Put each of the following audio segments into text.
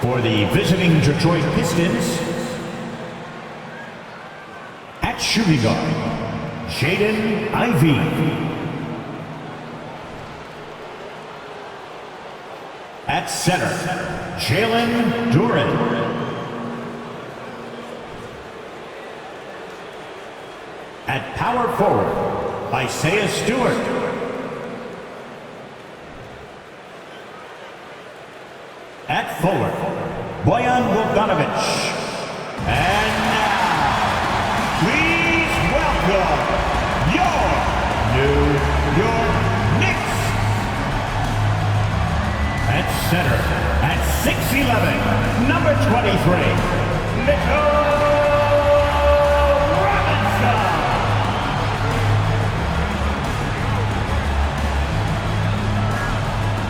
For the visiting Detroit Pistons, at shooting guard, Jaden Ivey. At center, Jalen Duren. At power forward, Isaiah Stewart. At forward, Bojan Bogdanovic. And now, please welcome your New York Knicks. At center, at 6'11", number 23, Mitchell Robinson.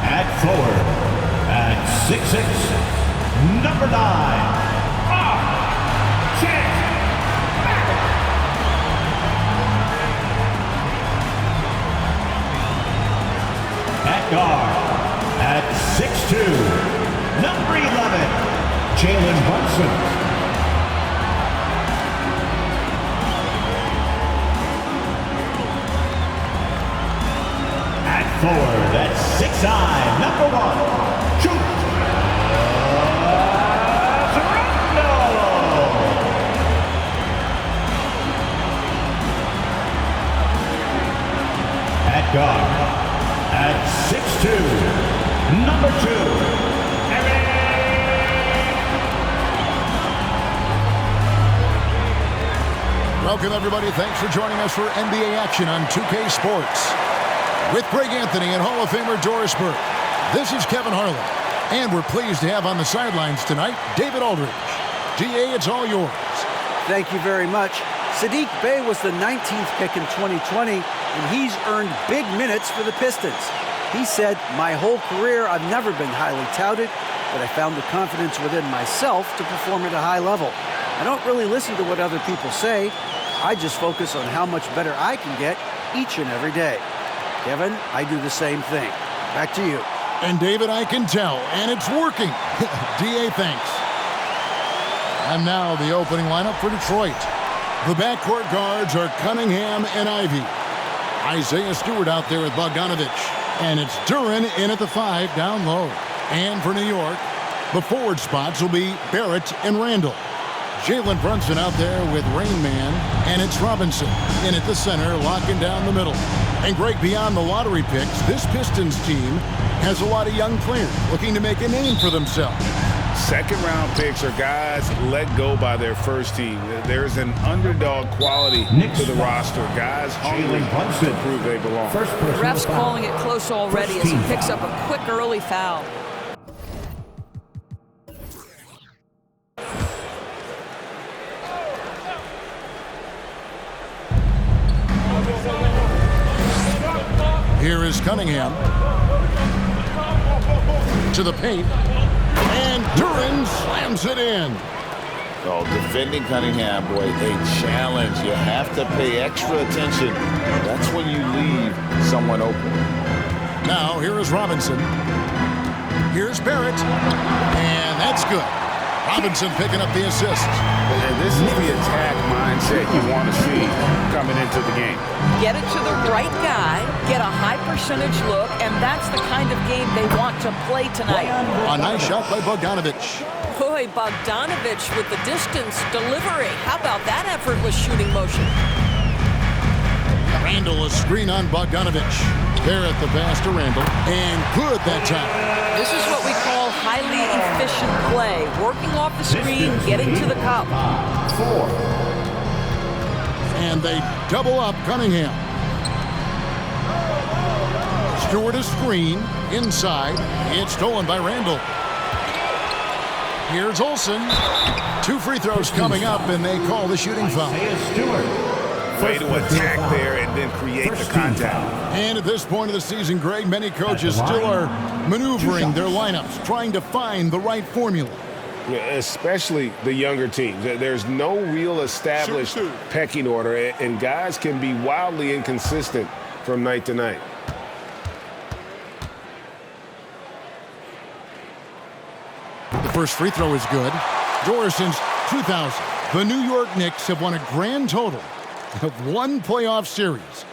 At forward, at 6'6", number 9, R.J. At guard, at 6'2", number 11, Jalen Brunson. At forward, at 6'9", number 1, Julius Randle. At guard, at 6'2", number 2, Welcome, everybody. Thanks for joining us for NBA action on 2K Sports. With Greg Anthony and Hall of Famer Doris Burke, this is Kevin Harlan. And we're pleased to have on the sidelines tonight, David Aldridge. DA, it's all yours. Thank you very much. Saddiq Bey was the 19th pick in 2020, and he's earned big minutes for the Pistons. He said, "My whole career, I've never been highly touted, but I found the confidence within myself to perform at a high level. I don't really listen to what other people say. I just focus on how much better I can get each and every day." Kevin, I do the same thing. Back to you. And David, I can tell, and it's working. DA, thanks. And now the opening lineup for Detroit. The backcourt guards are Cunningham and Ivey. Isaiah Stewart out there with Bogdanovic. And it's Duren in at the 5 down low. And for New York, the forward spots will be Barrett and Randall. Jalen Brunson out there with Rain Man, and it's Robinson in at the center, locking down the middle. And Greg, beyond the lottery picks, this Pistons team has a lot of young players looking to make a name for themselves. Second-round picks are guys let go by their first team. There's an underdog quality to the roster. Guys hungry to prove they belong. The ref's calling it close already as he picks up a quick early foul. Here is Cunningham to the paint, and Duren slams it in. Oh, defending Cunningham, boy, a challenge. You have to pay extra attention. That's when you leave someone open. Now, here is Robinson. Here's Barrett, and that's good. Robinson picking up the assist. And this is the attack mindset you want to see coming into the game. Get it to the right guy, get a high percentage look, and that's the kind of game they want to play tonight. A nice shot by Bogdanovic. Boy, Bogdanovic with the distance delivery. How about that effortless shooting motion? Randall, a screen on Bogdanovic. Barrett the pass to Randall, and good that time. This is what we call highly efficient play. Working off the screen, getting to the cup. 4. And they double up Cunningham. Stewart a screen inside. It's stolen by Randall. Here's Olsen. 2 free throws coming up, and they call the shooting foul. Way to attack there and then create the contact. And at this point of the season, Greg, many coaches still are maneuvering their lineups, trying to find the right formula. Yeah, especially the younger teams. There's no real established pecking order, and guys can be wildly inconsistent from night to night. The First free throw is good. Doris, since 2000, the New York Knicks have won a grand total of 1 playoff series.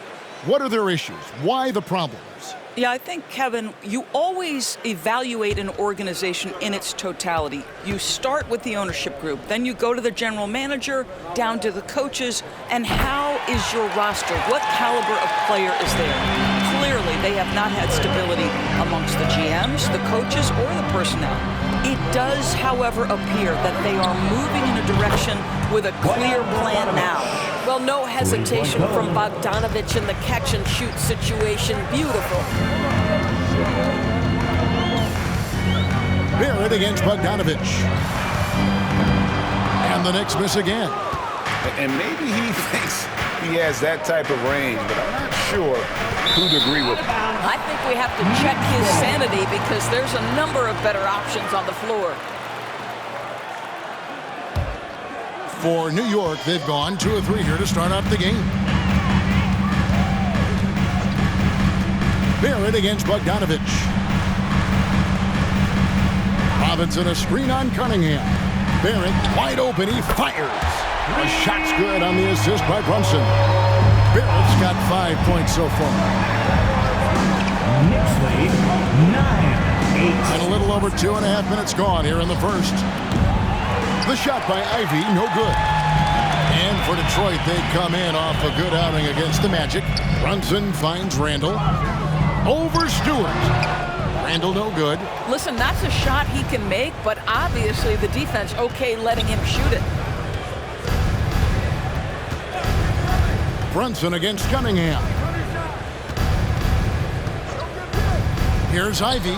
What are their issues? Why the problems? Yeah, I think, Kevin, you always evaluate an organization in its totality. You start with the ownership group, then you go to the general manager, down to the coaches, and how is your roster? What caliber of player is there? Clearly, they have not had stability amongst the GMs, the coaches, or the personnel. It does, however, appear that they are moving in a direction with a clear plan now. Well, no hesitation from Bogdanovich in the catch-and-shoot situation. Beautiful. Barrett against Bogdanovich. And the Knicks miss again. And maybe he thinks he has that type of range, but I'm not sure who'd agree with him. I think we have to check his sanity because there's a number of better options on the floor. For New York, they've gone 2 of 3 here to start off the game. Barrett against Bogdanovich. Robinson a screen on Cunningham. Barrett wide open, he fires. A shot's good on the assist by Brunson. Barrett's got 5 points so far. Knicks lead 9-8. And a little over 2.5 minutes gone here in the first. The shot by Ivy, no good. And for Detroit, they come in off a good outing against the Magic. Brunson finds Randall. Over Stewart. Randall, no good. Listen, that's a shot he can make, but obviously the defense okay letting him shoot it. Brunson against Cunningham. Here's Ivy.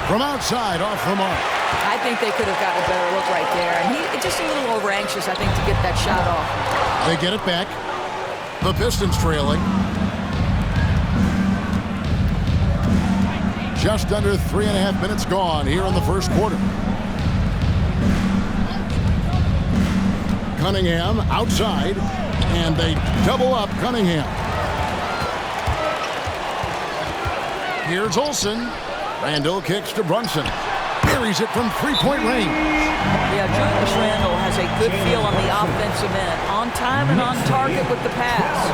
From outside, off the mark. I think they could have gotten a better look right there. And he just a little over anxious, I think, to get that shot off. They get it back. The Pistons trailing. Just under 3.5 minutes gone here in the first quarter. Cunningham outside. And they double up Cunningham. Here's Olsen. Randall kicks to Brunson. Buries it from 3-point range. Yeah, Julius Randle has a good feel on the offensive end. On time and on target with the pass.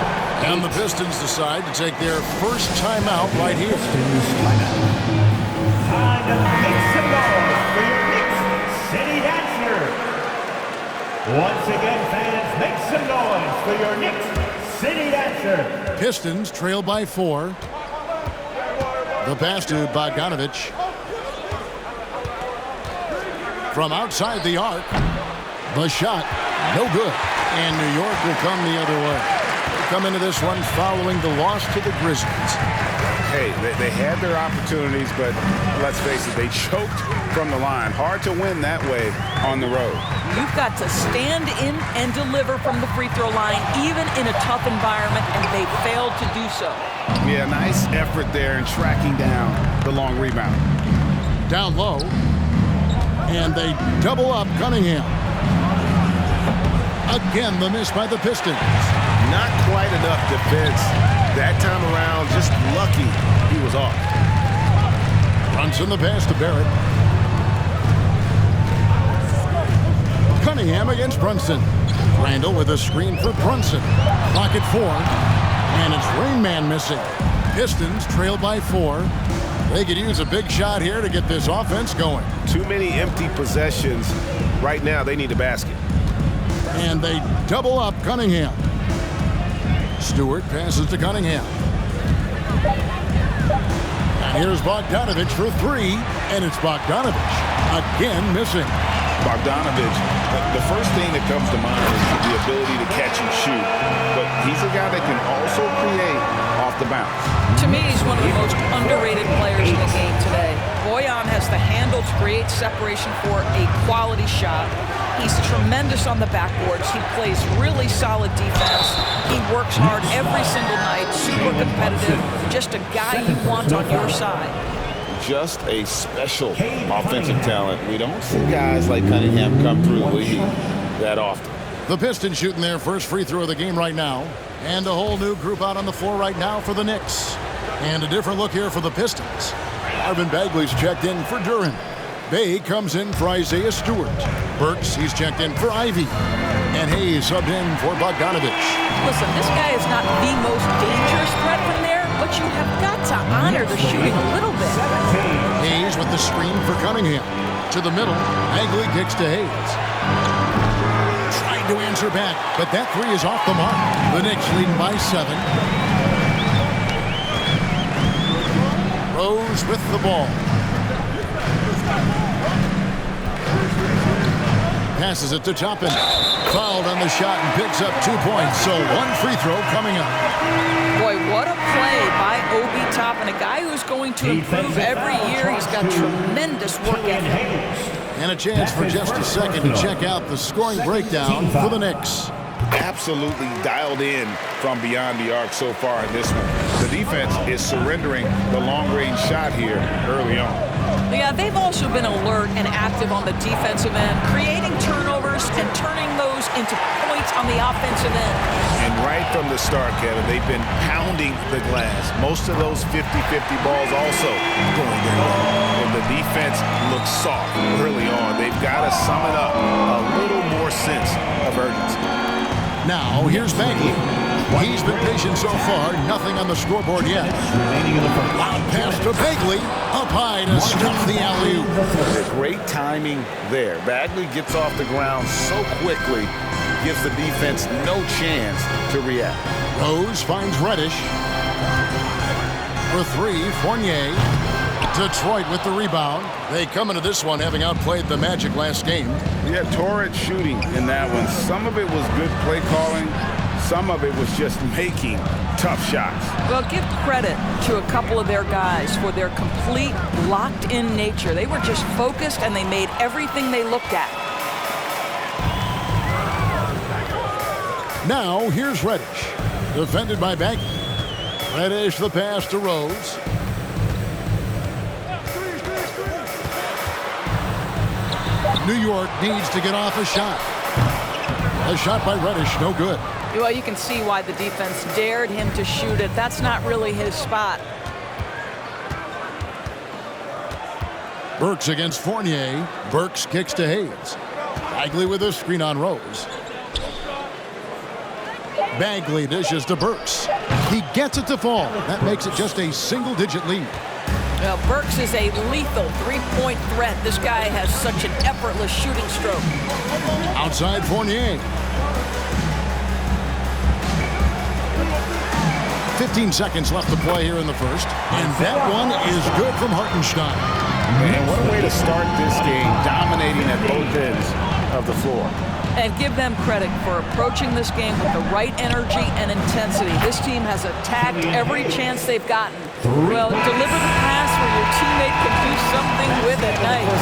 And the Pistons decide to take their first timeout right here. Time to make some noise for your Knicks City Dancer. Once again, fans, make some noise for your Knicks City Dancer. Pistons trail by 4. The pass to Bogdanovich. From outside the arc. The shot, no good. And New York will come the other way. They come into this one following the loss to the Grizzlies. Hey, they had their opportunities, but let's face it, they choked from the line. Hard to win that way on the road. You've got to stand in and deliver from the free throw line, even in a tough environment, and they failed to do so. Yeah, nice effort there in tracking down the long rebound. Down low. And they double up Cunningham. Again, the miss by the Pistons. Not quite enough defense. That time around, just lucky he was off. Brunson the pass to Barrett. Cunningham against Brunson. Randall with a screen for Brunson. Clock at 4. And it's Rain Man missing. Pistons trail by 4. They could use a big shot here to get this offense going. Too many empty possessions. Right now, they need a basket. And they double up Cunningham. Stewart passes to Cunningham. And here's Bogdanovich for 3. And it's Bogdanovich again missing. Bogdanovich, the first thing that comes to mind is the ability to catch and shoot. But he's a guy that can also create off the bounce. To me, he's one of the most underrated players in the game today. Boyan has the handle to create separation for a quality shot. He's tremendous on the backboards. He plays really solid defense. He works hard every single night, super competitive, just a guy you want on your side. Just a special offensive talent. We don't see guys like Cunningham come through the league that often. The Pistons shooting their first free throw of the game right now. And a whole new group out on the floor right now for the Knicks. And a different look here for the Pistons. Marvin Bagley's checked in for Duran. Bay comes in for Isaiah Stewart. Burks, he's checked in for Ivy. And Hayes subbed in for Bogdanovich. Listen, this guy is not the most dangerous threat from there, but you have got to honor the shooting a little bit. Hayes with the screen for Cunningham. To the middle, Bagley kicks to Hayes. Trying to answer back, but that three is off the mark. The Knicks leading by 7. Rose with the ball. Passes it to Toppin. Fouled on the shot and picks up 2 points. So 1 free throw coming up. Boy, what a play by Obi Toppin, a guy who's going to improve every year. He's got tremendous work ethic. And a chance for just a second to check out the scoring breakdown for the Knicks. Absolutely dialed in from beyond the arc so far in this one. The defense is surrendering the long-range shot here early on. Yeah, they've also been alert and active on the defensive end, creating turnovers and turning those into points on the offensive end. And right from the start, Kevin, they've been pounding the glass. Most of those 50-50 balls also going their way. And the defense looks soft early on. They've got to sum it up a little more sense of urgency. Now, here's Bagley. He's been patient so far. Nothing on the scoreboard yet. Loud pass to Bagley. Up high to stuff the alley-oop. Great timing there. Bagley gets off the ground so quickly, gives the defense no chance to react. Rose finds Reddish. For 3, Fournier. Detroit with the rebound. They come into this one having outplayed the Magic last game. Yeah, torrid shooting in that one. Some of it was good play calling. Some of it was just making tough shots. Well, give credit to a couple of their guys for their complete locked-in nature. They were just focused and they made everything they looked at. Now, here's Reddish. Defended by Bagley. Reddish the pass to Rose. New York needs to get off a shot. A shot by Reddish, no good. Well, you can see why the defense dared him to shoot it. That's not really his spot. Burks against Fournier. Burks kicks to Hayes. Bagley with a screen on Rose. Bagley dishes to Burks. He gets it to fall. That makes it just a single-digit lead. Well, Burks is a lethal three-point threat. This guy has such an effortless shooting stroke. Outside Fournier. 15 seconds left to play here in the first. And that one is good from Hartenstein. Man, what a way to start this game, dominating at both ends of the floor. And give them credit for approaching this game with the right energy and intensity. This team has attacked every chance they've gotten. Well, deliver the pass where your teammate can do something with it. Nice.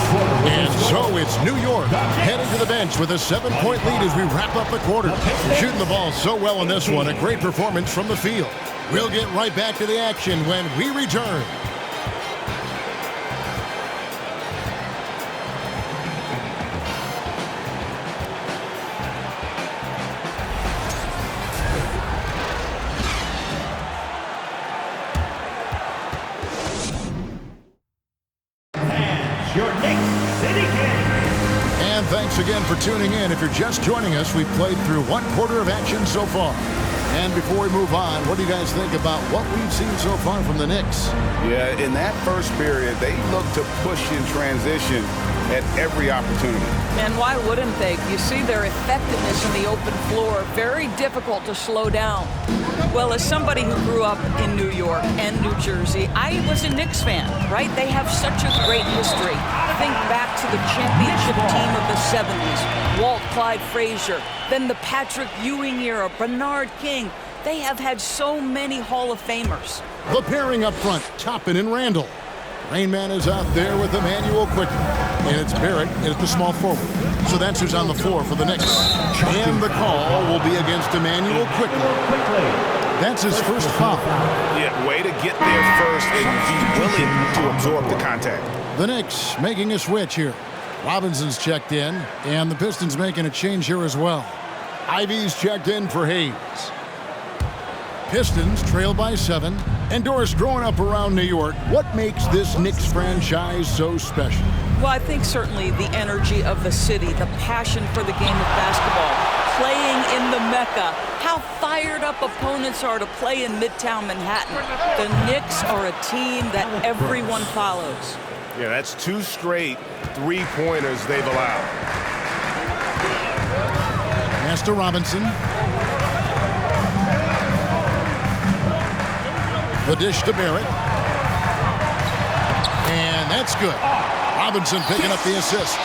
And so it's New York heading to the bench with a 7-point lead as we wrap up the quarter. Shooting the ball so well in this one. A great performance from the field. We'll get right back to the action when we return. Your Knicks City Kings. And thanks again for tuning in. If you're just joining us, we've played through 1 quarter of action so far. And before we move on, what do you guys think about what we've seen so far from the Knicks? Yeah, in that first period, they looked to push in transition at every opportunity. And why wouldn't they? You see their effectiveness in the open floor. Very difficult to slow down. Well, as somebody who grew up in New York and New Jersey, I was a Knicks fan, right? They have such a great history. Think back to the championship team of the 70s. Walt Clyde Frazier, then the Patrick Ewing era, Bernard King. They have had so many Hall of Famers. The pairing up front, Toppin and Randall. Rainman is out there with Emmanuel quickly. And it's Barrett at the small forward. So that's who's on the floor for the Knicks. And the call will be against Emmanuel quickly. That's his first foul. Yeah, way to get there first and be willing to absorb the contact. The Knicks making a switch here. Robinson's checked in, and the Pistons making a change here as well. Ivy's checked in for Hayes. Pistons trail by 7. And Doris, growing up around New York, what makes this Knicks franchise so special? Well, I think certainly the energy of the city, the passion for the game of basketball, playing in the Mecca, how fired up opponents are to play in Midtown Manhattan. The Knicks are a team that everyone follows. Yeah, that's 2 straight three-pointers they've allowed. Pass to Robinson. The dish to Barrett. And that's good. Robinson picking up the assist.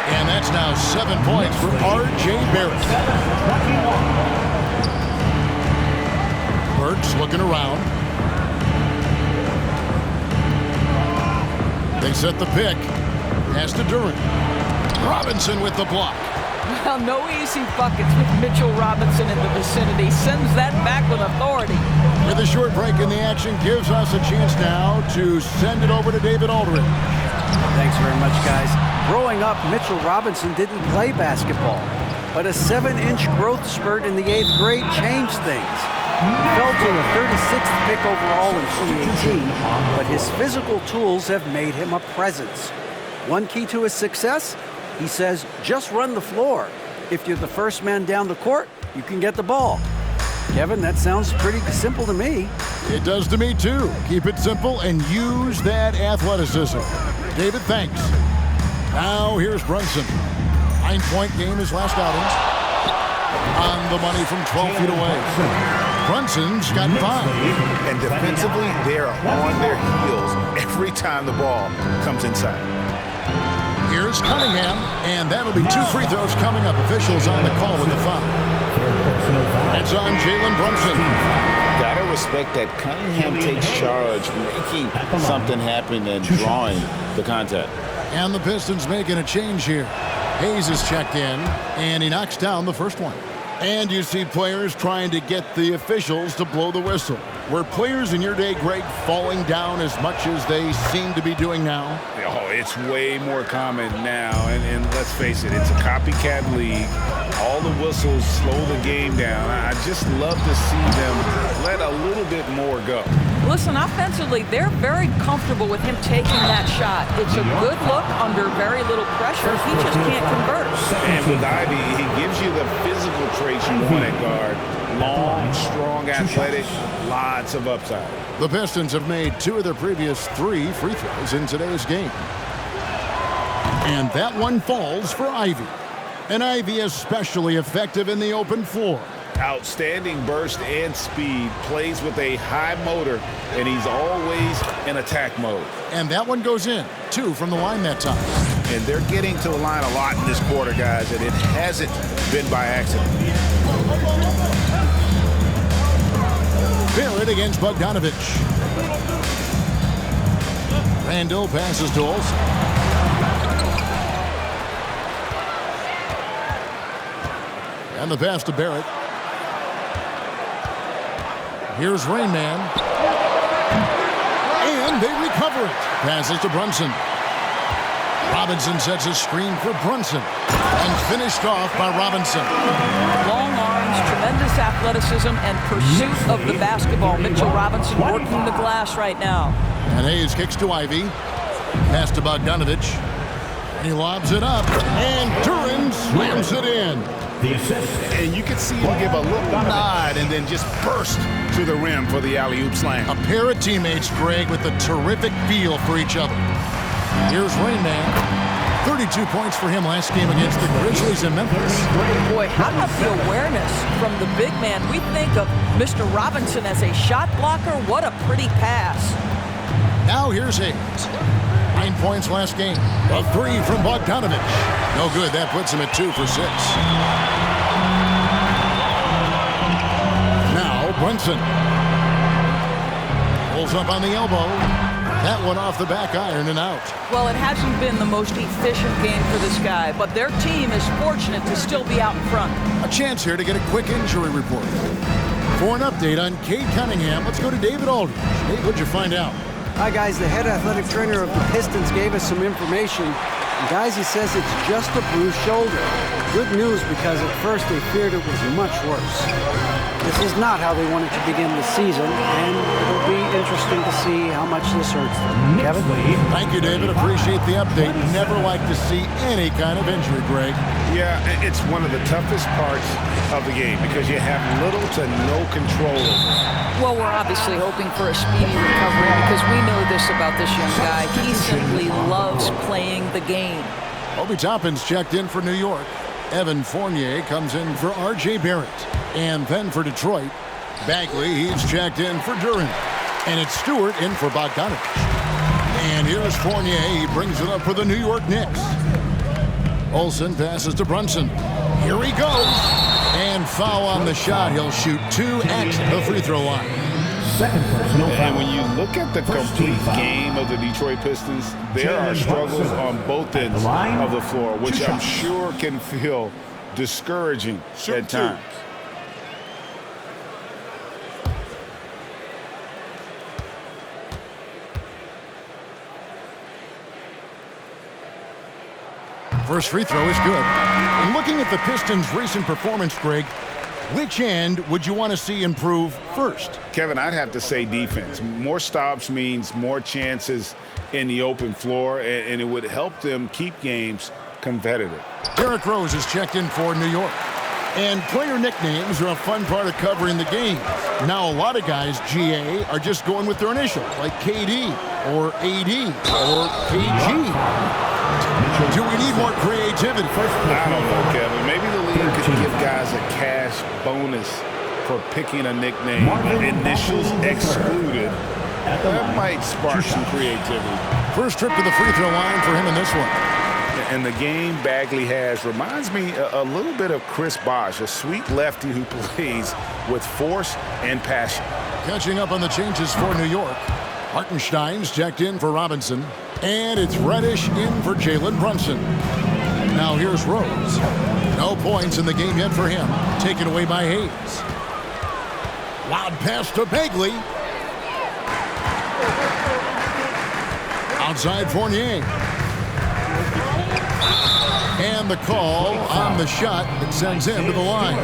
And that's now 7 points for R.J. Barrett. Burks looking around. They set the pick. Pass to Durant. Robinson with the block. Well, no easy buckets with Mitchell Robinson in the vicinity. Sends that back with authority. With a short break in the action, gives us a chance now to send it over to David Aldridge. Thanks very much, guys. Growing up, Mitchell Robinson didn't play basketball, but a 7-inch growth spurt in the 8th grade changed things. He fell to the 36th pick overall in 2018, but his physical tools have made him a presence. One key to his success? He says, just run the floor. If you're the first man down the court, you can get the ball. Kevin, that sounds pretty simple to me. It does to me, too. Keep it simple and use that athleticism. David, thanks. Now here's Brunson. 9-point game his last outing. On the money from 12 feet away. Brunson's got 5. And defensively, they're on their heels every time the ball comes inside. Here's Cunningham, and that'll be 2 free throws coming up. Officials on the call with the foul. It's on Jalen Brunson. Gotta respect that Cunningham takes charge, making something happen and drawing the contact. And the Pistons making a change here. Hayes is checked in, and he knocks down the first one. And you see players trying to get the officials to blow the whistle. Were players in your day, Greg, falling down as much as they seem to be doing now? Oh, it's way more common now, and let's face it, it's a copycat league. All the whistles slow the game down. I just love to see them let a little bit more go. Listen, offensively, they're very comfortable with him taking that shot. It's a good look under very little pressure. He just can't convert. And with Ivy, he gives you the physical traits you want at guard. Long, strong, athletic, lots of upside. The Pistons have made 2 of their previous 3 free throws in today's game. And that one falls for Ivy. And Ivy especially effective in the open floor. Outstanding burst and speed, plays with a high motor, and he's always in attack mode. And that one goes in. 2 from the line that time. And they're getting to the line a lot in this quarter, guys, and it hasn't been by accident. Barrett against Bogdanovich. Randall passes to Olsen. And the pass to Barrett. Here's Rain Man. And they recover it. Passes to Brunson. Robinson sets a screen for Brunson. And finished off by Robinson. Long arms, tremendous athleticism, and pursuit of the basketball. Mitchell Robinson working the glass right now. And Hayes kicks to Ivy. Pass to Bogdanovich. He lobs it up. And Turin slams it in. And you can see him give a little nod and then just burst to the rim for the alley-oop slam. A pair of teammates, Greg, with a terrific feel for each other. Here's Rain Man. 32 points for him last game against the Grizzlies in Memphis. Boy, how about the awareness from the big man? We think of Mr. Robinson as a shot blocker. What a pretty pass. Now here's Hayes. 9 points last game. A 3 from Bogdanovich. No good. That puts him at 2 for 6. Now Brunson. Pulls up on the elbow. That one off the back iron and out. Well, it hasn't been the most efficient game for this guy, but their team is fortunate to still be out in front. A chance here to get a quick injury report. For an update on Cade Cunningham, let's go to David Aldridge. Dave, what'd you find out? Hi, guys. The head athletic trainer of the Pistons gave us some information. And guys, he says it's just a bruised shoulder. Good news, because at first they feared it was much worse. This is not how they wanted to begin the season, and it'll be interesting to see how much this hurts them. Kevin? Thank you, David. Appreciate the update. Never like to see any kind of injury, Greg. Yeah, it's one of the toughest parts of the game because you have little to no control over it. Well, we're obviously hoping for a speedy recovery because we know this about this young guy. He simply loves playing the game. Obi Toppin's checked in for New York. Evan Fournier comes in for R.J. Barrett. And then for Detroit, Bagley, he's checked in for Duran. And it's Stewart in for Bogdanovich. And here's Fournier. He brings it up for the New York Knicks. Olsen passes to Brunson. Here he goes. And foul on the shot. He'll shoot 2 at the free throw line. And when you look at the complete game of the Detroit Pistons, there are struggles on both ends of the floor, which I'm sure can feel discouraging at times. First free throw is good. And looking at the Pistons' recent performance, Greg, which end would you want to see improve first? Kevin, I'd have to say defense. More stops means more chances in the open floor, and it would help them keep games competitive. Derrick Rose is checked in for New York. And player nicknames are a fun part of covering the game. Now, a lot of guys, GA, are just going with their initials, like KD or AD or KG. Do we need more creativity? I don't know, Kevin. Maybe the league could give guys a cash bonus for picking a nickname. Initials excluded. That might spark some creativity. First trip to the free throw line for him in this one. And the game Bagley has reminds me a little bit of Chris Bosh, a sweet lefty who plays with force and passion. Catching up on the changes for New York. Hartenstein's checked in for Robinson. And it's Reddish in for Jalen Brunson. Now here's Rose. No points in the game yet for him. Taken away by Hayes. Loud pass to Bagley. Outside Fournier. And the call on the shot that sends him to the line.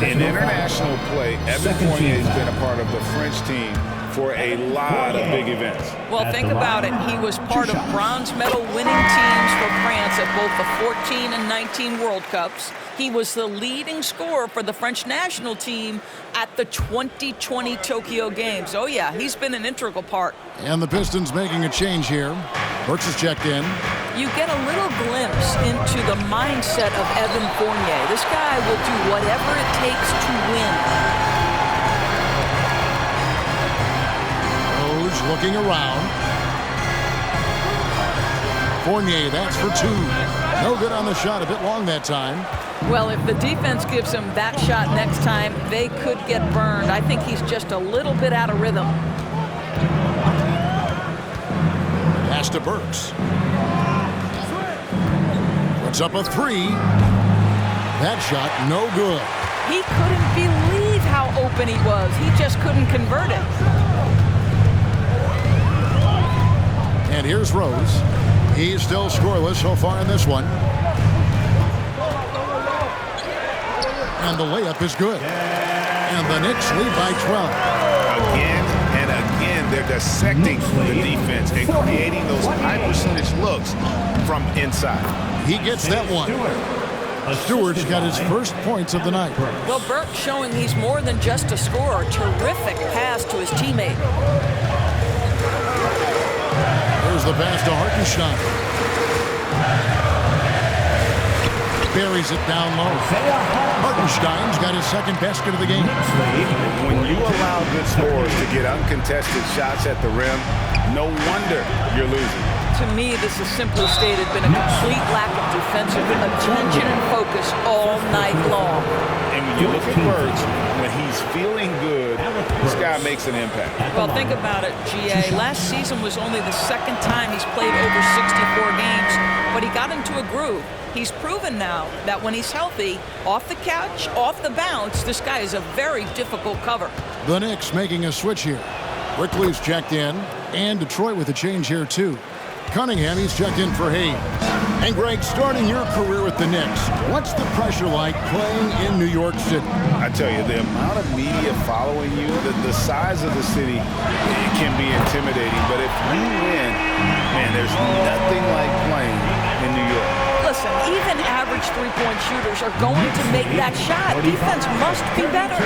In international play, Evan Fournier has been a part of the French team for a lot of big events. Well, think about it. He was part of bronze medal winning teams for France at both the 14 and 19 World Cups. He was the leading scorer for the French national team at the 2020 Tokyo Games. Oh, yeah, he's been an integral part. And the Pistons making a change here. Burks is checked in. You get a little glimpse into the mindset of Evan Fournier. This guy will do whatever it takes to win. Looking around. Fournier, that's for 2. No good on the shot, a bit long that time. Well, if the defense gives him that shot next time, they could get burned. I think he's just a little bit out of rhythm. Pass to Burks. Puts up a 3. That shot, no good. He couldn't believe how open he was. He just couldn't convert it. And here's Rose. He's still scoreless so far in this one. And the layup is good. And the Knicks lead by 12. Again and again, they're dissecting the defense and creating those high percentage looks from inside. He gets that one. Stewart's got his first points of the night. Well, Burke showing he's more than just a scorer. Terrific pass to his teammate. Here's the pass to Hartenstein. Buries it down low. Hartenstein's got his second basket of the game. When you allow good scorers to get uncontested shots at the rim, no wonder you're losing. To me, this is simply stated been a complete lack of defensive attention and focus all night long. And when you look at Burks, when he's feeling good, this guy makes an impact. Well, think about it, GA. Last season was only the second time he's played over 64 games, but he got into a groove. He's proven now that when he's healthy, off the couch, off the bounce, this guy is a very difficult cover. The Knicks making a switch here. Quickly's checked in, and Detroit with a change here, too. Cunningham, he's checked in for Hayes. And Greg, starting your career with the Knicks, what's the pressure like playing in New York City? I tell you, the amount of media following you, the size of the city, it can be intimidating. But if you win, man, there's nothing like playing in New York. Listen, even average three-point shooters are going to make that shot. Defense must be better.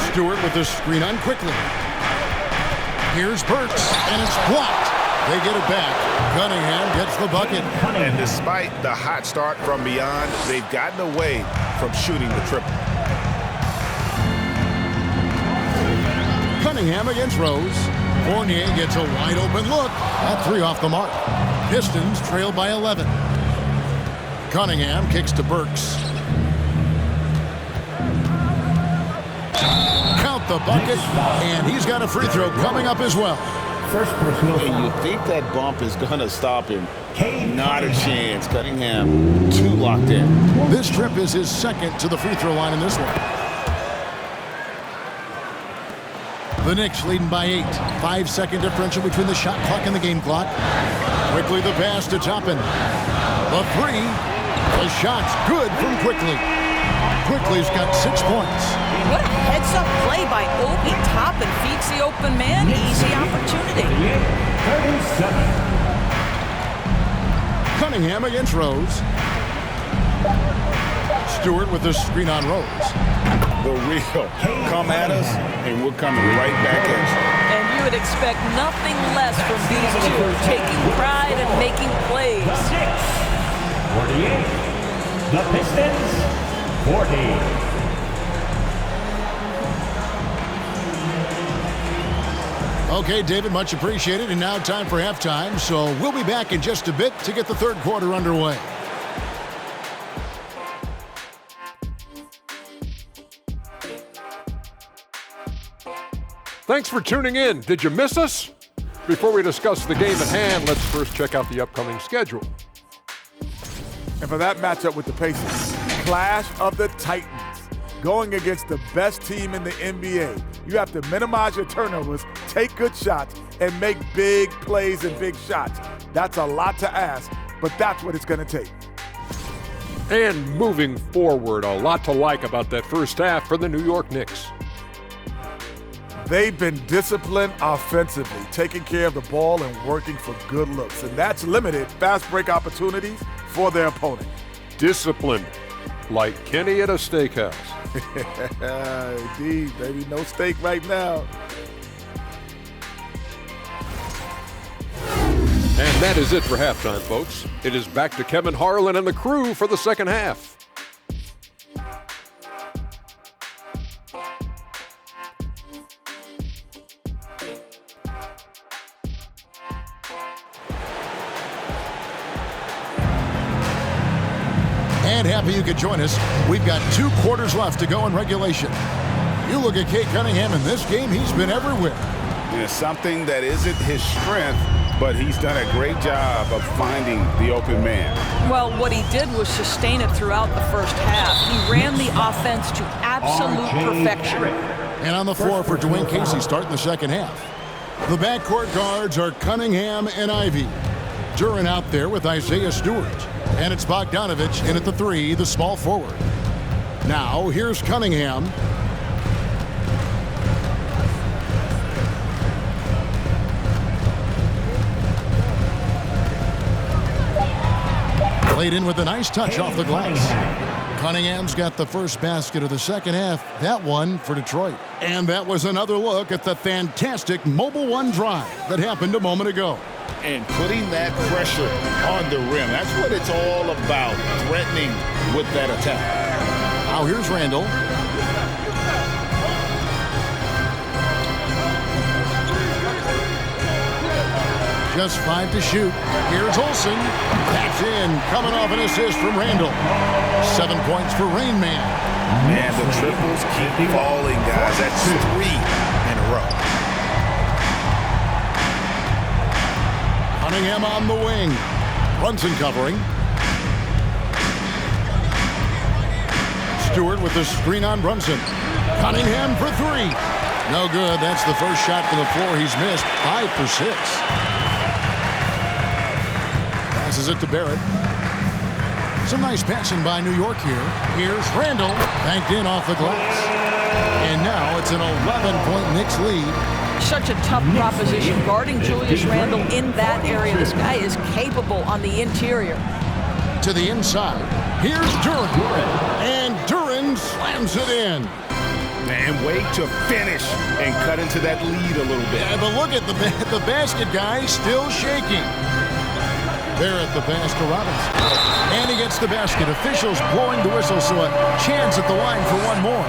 Stewart with the screen on quickly. Here's Burks, and it's blocked. They get it back. Cunningham gets the bucket. And despite the hot start from beyond, they've gotten away from shooting the triple. Cunningham against Rose. Fournier gets a wide open look. That three off the mark. Pistons trail by 11. Cunningham kicks to Burks. Count the bucket, and he's got a free throw coming up as well. First personal And you think that bump is going to stop him. Not a chance. Cunningham, too locked in. This trip is his second to the free throw line in this one. The Knicks leading by 8. 5-second differential between the shot clock and the game clock. Quickly the pass to Toppin. The three. The shot's good from Quickly. Quickly's got 6 points. What a heads-up play by Obi. Toppin feeds the open man. Easy opportunity. 37. Cunningham against Rose. Stewart with the screen on Rose. The real come at us, and we're coming right back at you. And you would expect nothing less from these two, taking pride and making plays. The Knicks, 48. The Pistons, 40. Okay, David, much appreciated. And now time for halftime. So we'll be back in just a bit to get the third quarter underway. Thanks for tuning in. Did you miss us? Before we discuss the game at hand, let's first check out the upcoming schedule. And for that matchup with the Pacers, Clash of the Titans, going against the best team in the NBA. You have to minimize your turnovers, take good shots, and make big plays and big shots. That's a lot to ask, but that's what it's going to take. And moving forward, a lot to like about that first half for the New York Knicks. They've been disciplined offensively, taking care of the ball and working for good looks, and that's limited fast break opportunities for their opponent. Disciplined, like Kenny at a steakhouse. Indeed, baby, no steak right now. And that is it for halftime, folks. It is back to Kevin Harlan and the crew for the second half. And happy you could join us. We've got 2 quarters left to go in regulation. You look at Cade Cunningham in this game, he's been everywhere. It's something that isn't his strength, but he's done a great job of finding the open man. Well, what he did was sustain it throughout the first half. He ran the offense to absolute perfection. And on the floor for Dwayne Casey starting the second half. The backcourt guards are Cunningham and Ivy. Duran out there with Isaiah Stewart. And it's Bogdanovich in at the 3, the small forward. Now, here's Cunningham. Played in with a nice touch off the glass. Cunningham's got the first basket of the second half. That one for Detroit. And that was another look at the fantastic Mobile One drive that happened a moment ago. And putting that pressure on the rim. That's what it's all about, threatening with that attack. Now here's Randall. Just 5 to shoot. Here's Olsen. That's in. Coming off an assist from Randall. 7 points for Rain Man. Man, the triples keep falling, guys. That's 3 in a row. Cunningham on the wing. Brunson covering. Stewart with the screen on Brunson. Cunningham for 3. No good. That's the first shot to the floor he's missed. 5 for 6. Passes it to Barrett. Some nice passing by New York here. Here's Randall. Banked in off the glass. And now it's an 11-point Knicks lead. Such a tough proposition guarding Julius Randle in that area. This guy is capable on the interior. To the inside. Here's Duren. And Duren slams it in. And wait to finish and cut into that lead a little bit. Yeah, but look at the basket guy still shaking. Barrett the pass to Robinson. And he gets the basket. Officials blowing the whistle, so a chance at the line for one more.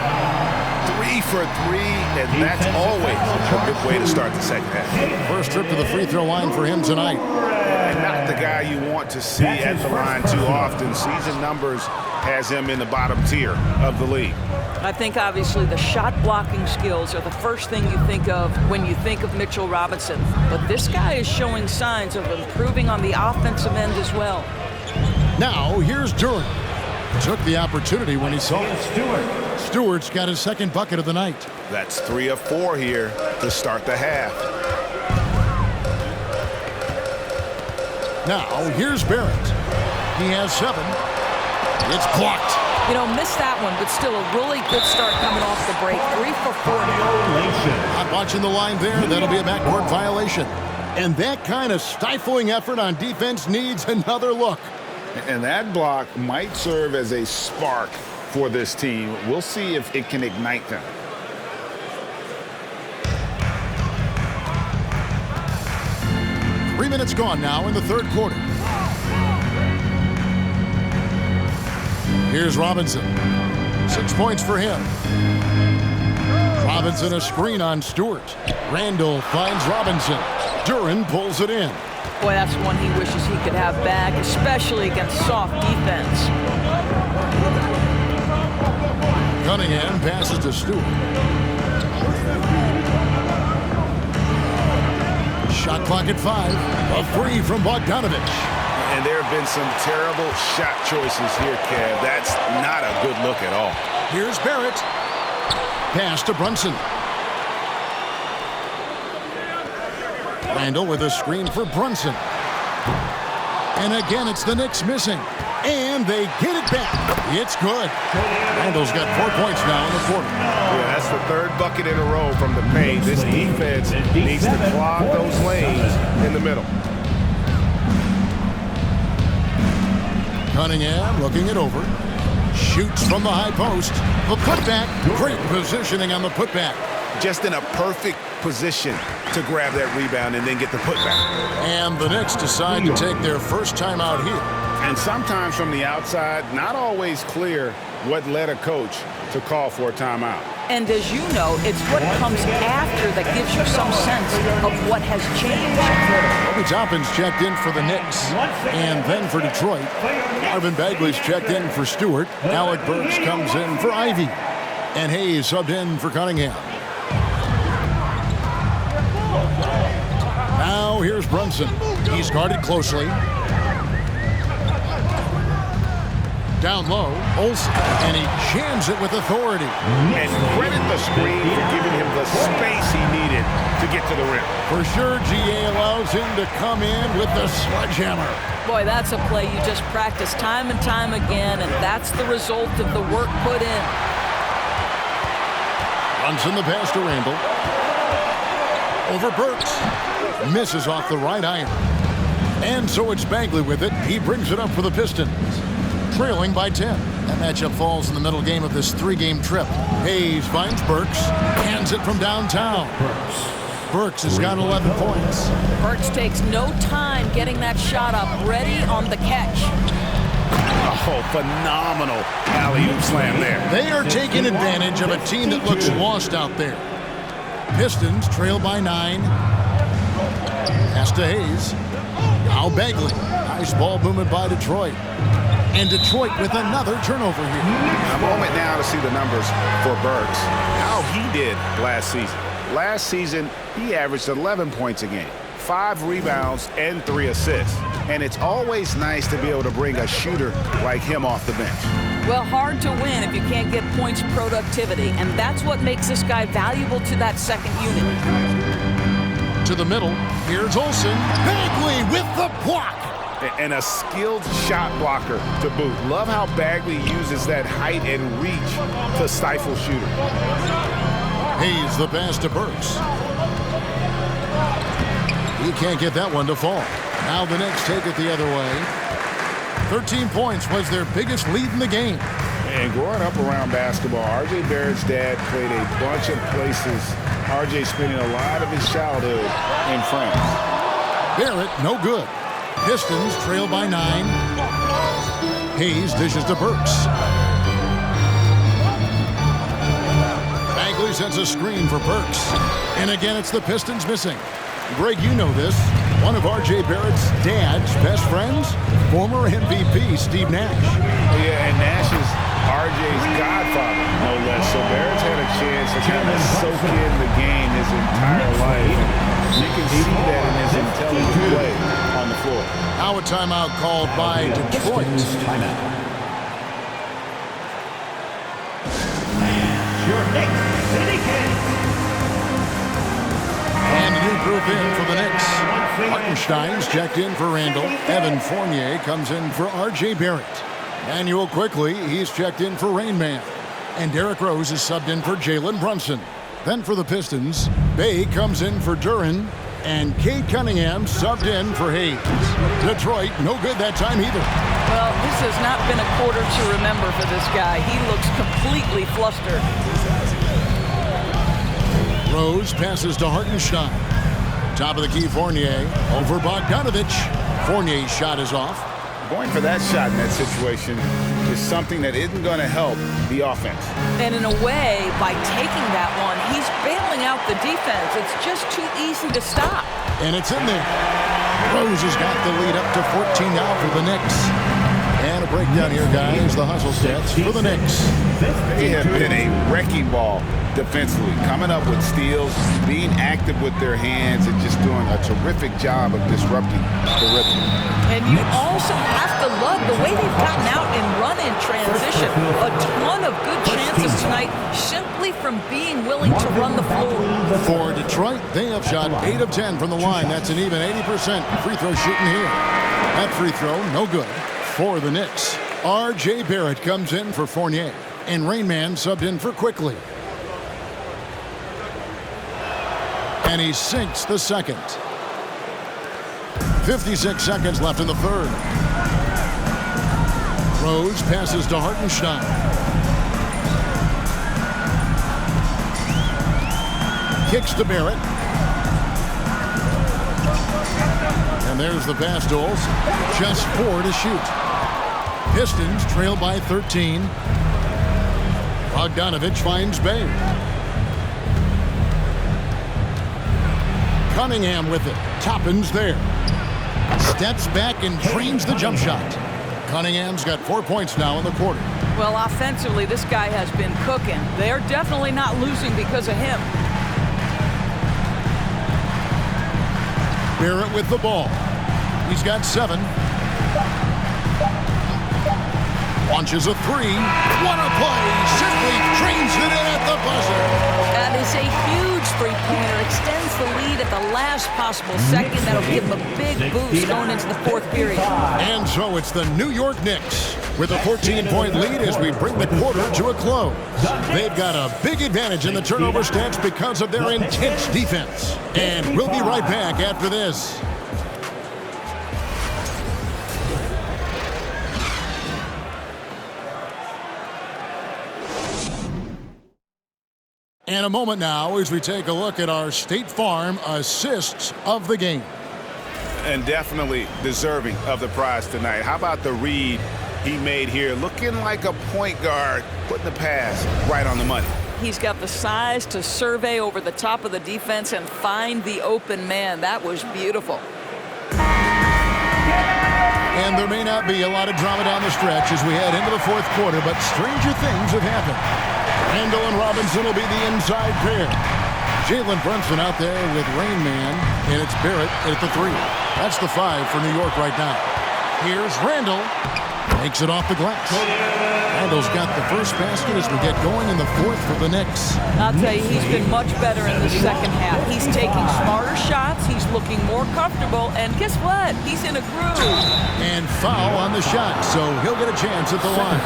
3 for 3, and that's always a good way to start the second half. First trip to the free throw line for him tonight. And not the guy you want to see at the line too often. Season numbers has him in the bottom tier of the league. I think obviously the shot blocking skills are the first thing you think of when you think of Mitchell Robinson. But this guy is showing signs of improving on the offensive end as well. Now here's Duren. Took the opportunity when he saw it. Stewart's got his second bucket of the night. That's 3 of 4 here to start the half. Now here's Barrett. He has 7. It's blocked. You know, missed that one, but still a really good start coming off the break. 3 for 4 now. Not watching the line there. That'll be a backcourt violation. And that kind of stifling effort on defense needs another look. And that block might serve as a spark for this team. We'll see if it can ignite them. Three minutes gone now in the third quarter. Here's Robinson. 6 points for him. Robinson a screen on Stewart. Randall finds Robinson. Duren pulls it in. Boy, that's one he wishes he could have back, especially against soft defense. Cunningham passes to Stewart. Shot clock at 5. A 3 from Bogdanovich. And there have been some terrible shot choices here, Kev. That's not a good look at all. Here's Barrett. Pass to Brunson. Randall with a screen for Brunson. And again, it's the Knicks missing. And they get it back. It's good. Randall's got 4 points now in the quarter. Yeah, that's the third bucket in a row from the paint. This defense needs to clog those lanes in the middle. Cunningham looking it over. Shoots from the high post. The putback. Great positioning on the putback. Just in a perfect position to grab that rebound and then get the putback. And the Knicks decide to take their first time out here. And sometimes from the outside, not always clear what led a coach to call for a timeout. And as you know, it's what comes after that gives you some sense of what has changed. Obi Toppin's checked in for the Knicks. And then for Detroit, Marvin Bagley's checked in for Stewart. Alec Burks comes in for Ivy. And Hayes subbed in for Cunningham. Now here's Brunson. He's guarded closely. Down low, Olsen, and he jams it with authority. And credit the screen for giving him the space he needed to get to the rim. For sure, GA allows him to come in with the sledgehammer. Boy, that's a play you just practice time and time again, and that's the result of the work put in. Brunson the pass to Randall. Over Burks. Misses off the right iron. And so it's Bagley with it. He brings it up for the Pistons. Trailing by 10. That matchup falls in the middle game of this 3-game trip. Hayes finds Burks. Hands it from downtown. Burks has got 11 points. Burks takes no time getting that shot up, ready on the catch. Oh, phenomenal alley-oop slam there. They are taking advantage of a team that looks lost out there. Pistons trail by 9. Pass to Hayes. Now Bagley. Nice ball movement by Detroit. And Detroit with another turnover here. A moment now to see the numbers for Burks. How he did last season. Last season, he averaged 11 points a game, 5 rebounds, and 3 assists. and it's always nice to be able to bring a shooter like him off the bench. Well, hard to win if you can't get points productivity, and that's what makes this guy valuable to that second unit. To the middle, here's Olsen. Bagley with the block. And a skilled shot blocker to boot. Love how Bagley uses that height and reach to stifle shooter. Hayes the pass to Burks. He can't get that one to fall. Now the Knicks take it the other way. 13 points was their biggest lead in the game. And growing up around basketball, R.J. Barrett's dad played a bunch of places. R.J. spending a lot of his childhood in France. Barrett, no good. Pistons trail by 9. Hayes dishes to Burks. Bagley sets a screen for Burks. And again, it's the Pistons missing. Greg, you know this. One of R.J. Barrett's dad's best friends, former MVP Steve Nash. Yeah, and Nash is R.J.'s godfather, no less. So Barrett's had a chance to kind of soak in the game his entire life. You can see that in his intelligent play on the floor. Now a timeout called by Detroit. Your Knicks City Kings. And a new group in for the Knicks. Hartenstein's checked in for Randall. Evan Fournier comes in for R.J. Barrett. Manuel Quickly, he's checked in for Rain Man. And Derrick Rose is subbed in for Jalen Brunson. Then for the Pistons, Bay comes in for Duran. And Cade Cunningham subbed in for Hayes. Detroit, no good that time either. Well, this has not been a quarter to remember for this guy. He looks completely flustered. Rose passes to Hartenstein. Top of the key, Fournier over Bogdanovich. Fournier's shot is off. Going for that shot in that situation is something that isn't going to help the offense. And in a way, by taking that one, he's bailing out the defense. It's just too easy to stop. And it's in there. Rose has got the lead up to 14 now for the Knicks. And a breakdown here, guys. The hustle stats for the Knicks. They have been a wrecking ball defensively, coming up with steals, being active with their hands, and just doing a terrific job of disrupting the rhythm. And you also have to love the way they've gotten out and run in transition. A ton of good chances tonight simply from being willing to run the floor. For Detroit, they have shot 8 of 10 from the line. That's an even 80% free throw shooting here. That free throw, no good. For the Knicks, R.J. Barrett comes in for Fournier. And Rain Man subbed in for Quickly. And he sinks the second. 56 seconds left in the third. Rose passes to Hartenstein. Kicks to Barrett. And there's the pass to Olsen. Just 4 to shoot. Pistons trail by 13. Bogdanovich finds Bay. Cunningham with it. Toppin's there. Steps back and trains the jump shot. Cunningham's got 4 points now in the quarter. Well, offensively, this guy has been cooking. They're definitely not losing because of him. Barrett with the ball. He's got 7. Launches a 3. What a play! Simply trains it in at the buzzer. That is a huge three-pointer. Extends the lead at the last possible second. That'll give them a big boost going into the fourth period. And so it's the New York Knicks with a 14-point lead as we bring the quarter to a close. They've got a big advantage in the turnover stats because of their intense defense. And we'll be right back after this. In a moment now as we take a look at our State Farm assists of the game. And definitely deserving of the prize tonight. How about the read he made here? Looking like a point guard, putting the pass right on the money. He's got the size to survey over the top of the defense and find the open man. That was beautiful. And there may not be a lot of drama down the stretch as we head into the fourth quarter, but stranger things have happened. Randall and Robinson will be the inside pair. Jalen Brunson out there with Rain Man, and it's Barrett at the 3. That's the 5 for New York right now. Here's Randall. Makes it off the glass. Randall's got the first basket as we get going in the 4th for the Knicks. I'll tell you, he's been much better in the second half. He's taking smarter shots. He's looking more comfortable. And guess what? He's in a groove. And foul on the shot, so he'll get a chance at the line.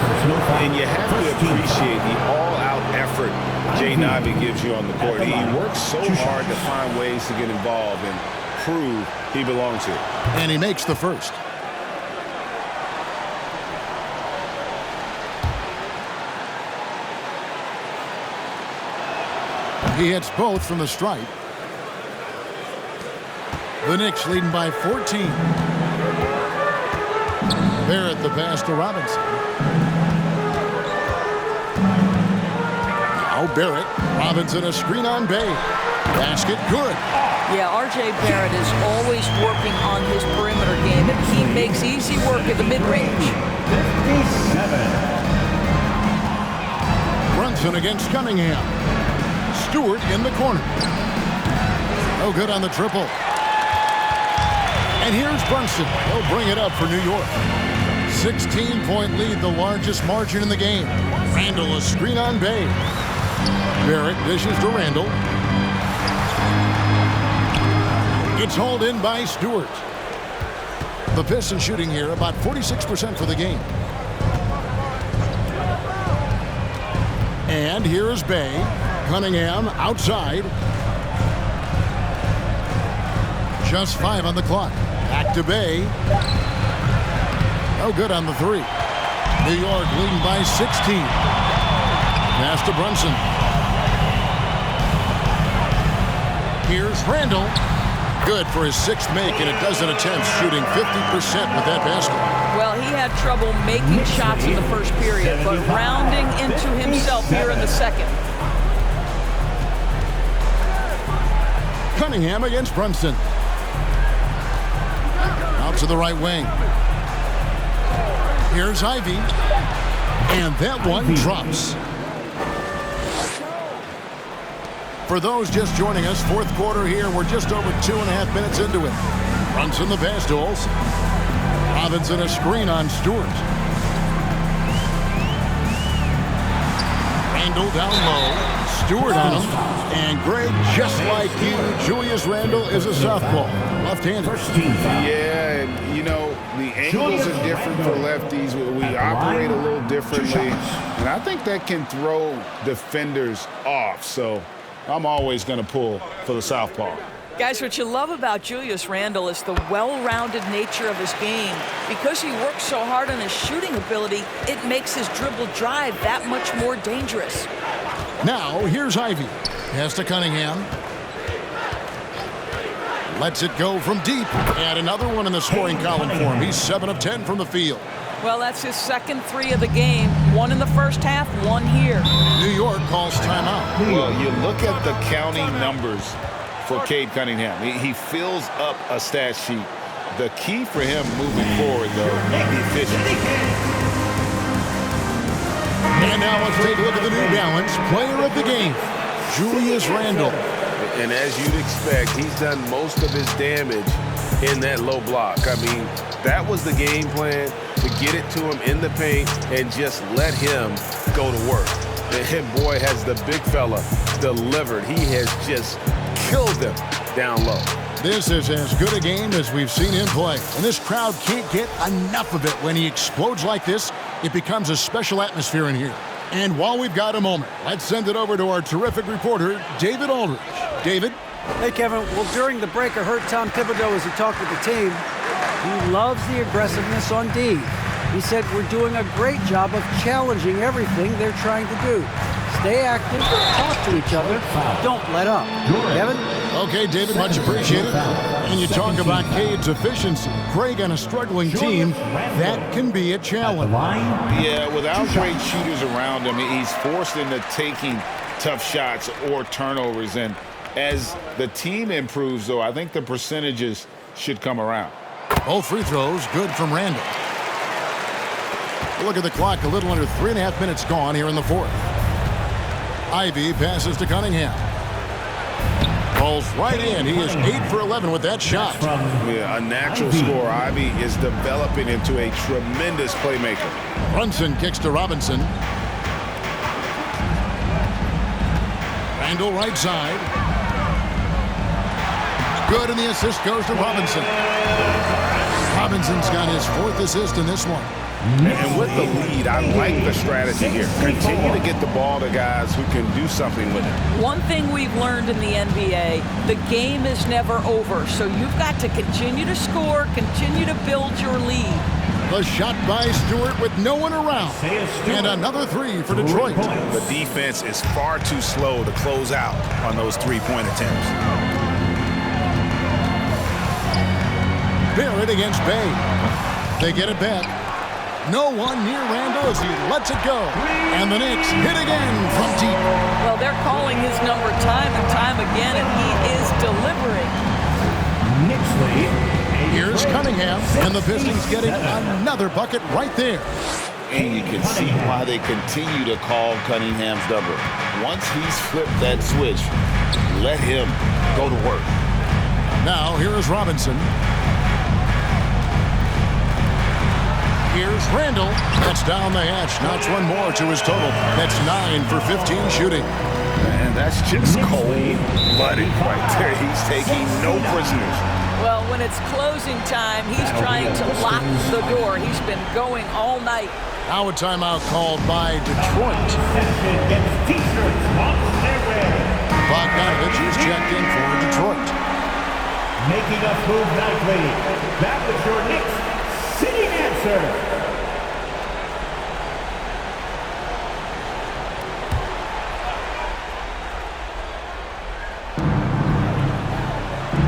And you have to appreciate the all-out effort Jay Navi gives you on the court. He works so hard to find ways to get involved and prove he belongs here. And he makes the first. He hits both from the stripe. The Knicks leading by 14. Barrett the pass to Robinson. Now Barrett. Robinson a screen on Bay. Basket good. Yeah, R.J. Barrett is always working on his perimeter game, and he makes easy work at the mid-range. 57. Brunson against Cunningham. Stewart in the corner. No good on the triple. And here's Brunson. He'll bring it up for New York. 16-point lead, the largest margin in the game. Randall a screen on Bay. Barrett dishes to Randall. It's hauled in by Stewart. The Pistons shooting here about 46% for the game. And here's Bay. Cunningham outside. Just 5 on the clock. Back to Bay. No good on the 3. New York leading by 16. Pass to Brunson. Here's Randall. Good for his 6th make, and a dozen attempts, shooting 50% with that basket. Well, he had trouble making shots in the first period, but rounding into himself here in the second. Cunningham against Brunson. Out to the right wing. Here's Ivy. And that one drops. For those just joining us, 4th quarter here. We're just over 2.5 minutes into it. Brunson the pass to Olsen. Robinson a screen on Stewart. Randall down low. Stewart on him. And Greg, just like you, Julius Randall is a southpaw. Left-handed. Yeah, and you know, the angles are different for lefties. We operate a little differently. And I think that can throw defenders off. So I'm always going to pull for the southpaw. Guys, what you love about Julius Randall is the well-rounded nature of his game. Because he works so hard on his shooting ability, it makes his dribble drive that much more dangerous. Now, here's Ivy. Pass to Cunningham. Lets it go from deep. And another one in the scoring column for him. He's 7 of 10 from the field. Well, that's his second 3 of the game. 1 in the first half, 1 here. New York calls timeout. Well, you look at the counting numbers for Cade Cunningham. He fills up a stat sheet. The key for him moving forward, though, efficiency. And now let's take a look at the New Balance player of the game, Julius Randall. And as you'd expect, he's done most of his damage in that low block. I mean, that was the game plan, to get it to him in the paint and just let him go to work. And boy, has the big fella delivered. He has just killed them down low. This is as good a game as we've seen him play. And this crowd can't get enough of it. When he explodes like this, it becomes a special atmosphere in here. And while we've got a moment, let's send it over to our terrific reporter, David Aldridge. David? Hey, Kevin. Well, during the break, I heard Tom Thibodeau as he talked with the team. He loves the aggressiveness on D. He said we're doing a great job of challenging everything they're trying to do. Stay active, talk to each other, don't let up. Kevin? Okay, David, much appreciated. And you talk about Cade's efficiency. Greg on a struggling team, that can be a challenge. Yeah, without great shooters around him, he's forced into taking tough shots or turnovers. And as the team improves, though, I think the percentages should come around. Both free throws good from Randall. Look at the clock, a little under 3.5 minutes gone here in the 4th. Ivy passes to Cunningham. Rolls right in. He is 8 for 11 with that shot. Yeah, a natural scorer. Ivy is developing into a tremendous playmaker. Brunson kicks to Robinson. Randall right side. Good, and the assist goes to Robinson. Robinson's got his 4th assist in this one. And with the lead, I like the strategy here. Continue to get the ball to guys who can do something with it. One thing we've learned in the NBA, the game is never over. So you've got to continue to score, continue to build your lead. The shot by Stewart with no one around. And another 3 for Detroit. The defense is far too slow to close out on those 3-point attempts. Barrett against Bay. They get it back. No one near Randall as he lets it go. And the Knicks hit again from deep. Well, they're calling his number time and time again, and he is delivering. Knicks lead. Here's Cunningham, and the Pistons getting another bucket right there. And you can see why they continue to call Cunningham's number. Once he's flipped that switch, let him go to work. Now, here is Robinson. Here's Randall. That's down the hatch. Knocks one more to his total. That's 9 for 15 shooting. And that's just cold-blooded right there. He's taking no prisoners. Well, when it's closing time, he's trying to lock the door. He's been going all night. Now a timeout called by Detroit. Bogdanovich is checked in for Detroit. Making us move nightly. That was your Knicks City Dancer.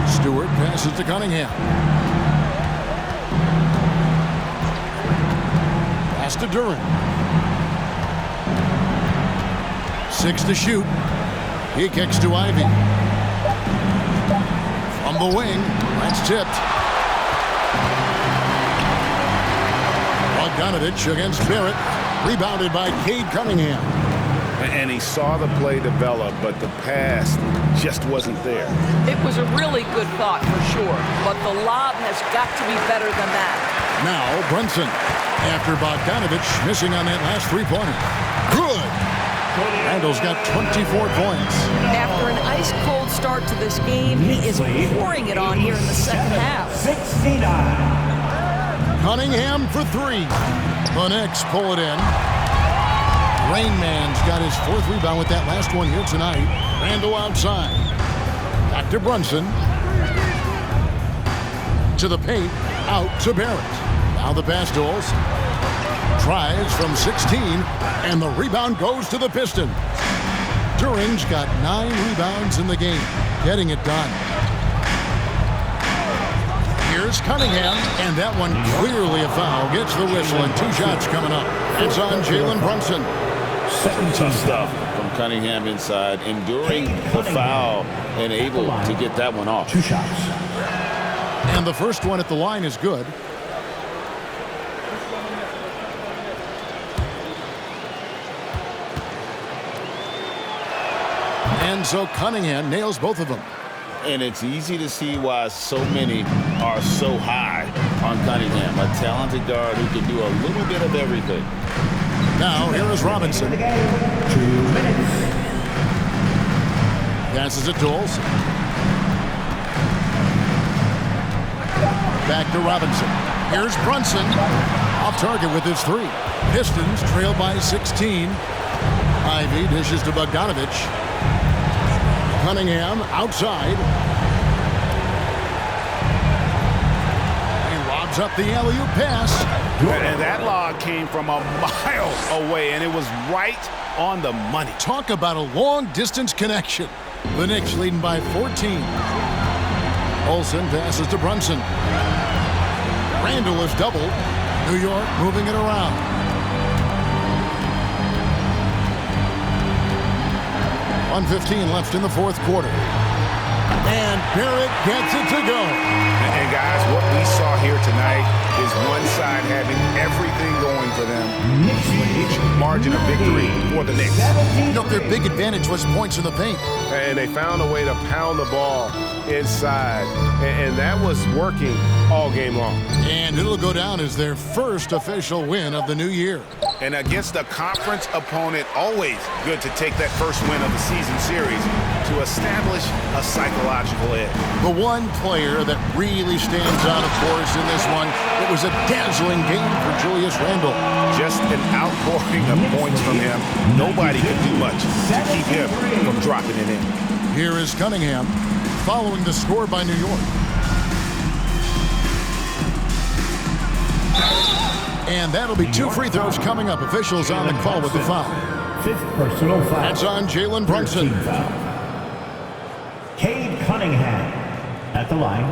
Stewart passes to Cunningham. Pass to Duran. 6 to shoot. He kicks to Ivy. From the wing, that's tipped. Bogdanovich against Barrett. Rebounded by Cade Cunningham. And he saw the play develop, but the pass just wasn't there. It was a really good thought for sure, but the lob has got to be better than that. Now Brunson, after Bogdanovich missing on that last 3-pointer. Good! Randall's got 24 points. After an ice-cold start to this game, he is pouring it on here in the second half. 69. Cunningham for 3. The Knicks pull it in. Rain Man's got his 4th rebound with that last one here tonight. Randall outside. Back to Brunson. To the paint. Out to Barrett. Now the pass to Olsen. Tries from 16. And the rebound goes to the Pistons. Duran's got 9 rebounds in the game. Getting it done. Here's Cunningham. And that one clearly a foul. Gets the whistle and 2 shots coming up. It's on Jalen Brunson. Tough stuff from Cunningham inside, enduring the foul and able to get that one off. 2 shots. And the first one at the line is good. And so Cunningham nails both of them. And it's easy to see why so many are so high on Cunningham, a talented guard who can do a little bit of everything. Now, here is Robinson. 2 minutes. Passes it to Olsen. Back to Robinson. Here's Brunson. Off target with his 3. Pistons trail by 16. Ivy dishes to Bogdanovich. Cunningham outside. He lobs up the alley-oop pass. And that lob came from a mile away, and it was right on the money. Talk about a long-distance connection. The Knicks leading by 14. Olsen passes to Brunson. Randall is doubled. New York moving it around. .1:15 left in the 4th quarter. And Barrett gets it to go. And guys, what we saw here tonight is one side having everything going for them. Huge margin of victory for the Knicks. You know, their big advantage was points in the paint. And they found a way to pound the ball inside. And that was working all game long. And it'll go down as their first official win of the new year. And against a conference opponent, always good to take that first win of the season series to establish a psychological edge. The one player that really stands out, of course, in this one, it was a dazzling game for Julius Randle. Just an outpouring of points from him. Nobody could do much to keep him from dropping it in. Here is Cunningham following the score by New York. And that'll be 2 free throws coming up. Officials on the call with the foul. 5th personal foul. That's on Jalen Brunson. Cade Cunningham at the line.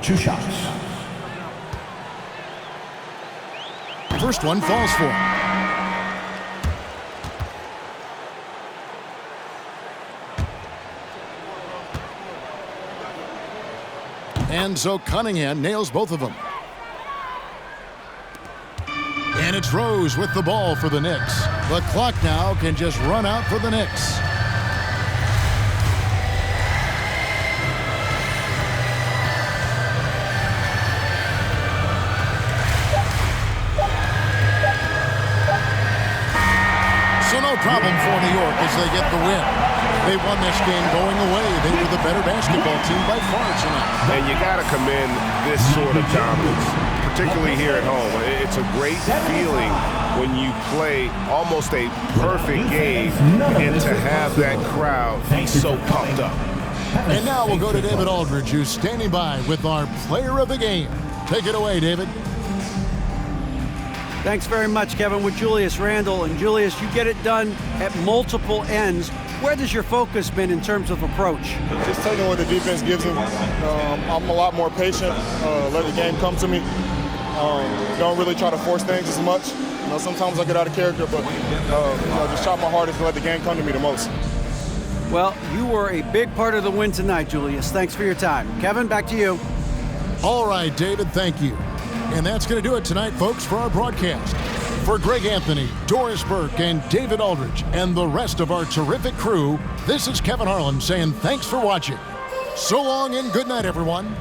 2 shots. First one falls for. And so Cunningham nails both of them. And it's Rose with the ball for the Knicks. The clock now can just run out for the Knicks. So no problem for New York as they get the win. They won this game going away. They were the better basketball team by far tonight. And you got to commend this sort of dominance, particularly here at home. It's a great feeling when you play almost a perfect game and to have that crowd be so pumped up. And now we'll go to David Aldridge, who's standing by with our player of the game. Take it away, David. Thanks very much, Kevin. With Julius Randle. And Julius, you get it done at multiple ends. Where has your focus been in terms of approach? Just taking what the defense gives me. I'm a lot more patient, let the game come to me. Don't really try to force things as much. You know, sometimes I get out of character, but just try my hardest to let the game come to me the most. Well, you were a big part of the win tonight, Julius. Thanks for your time. Kevin, back to you. All right, David, thank you. And that's going to do it tonight, folks, for our broadcast. For Greg Anthony, Doris Burke, and David Aldridge, and the rest of our terrific crew, this is Kevin Harlan saying thanks for watching. So long and good night, everyone.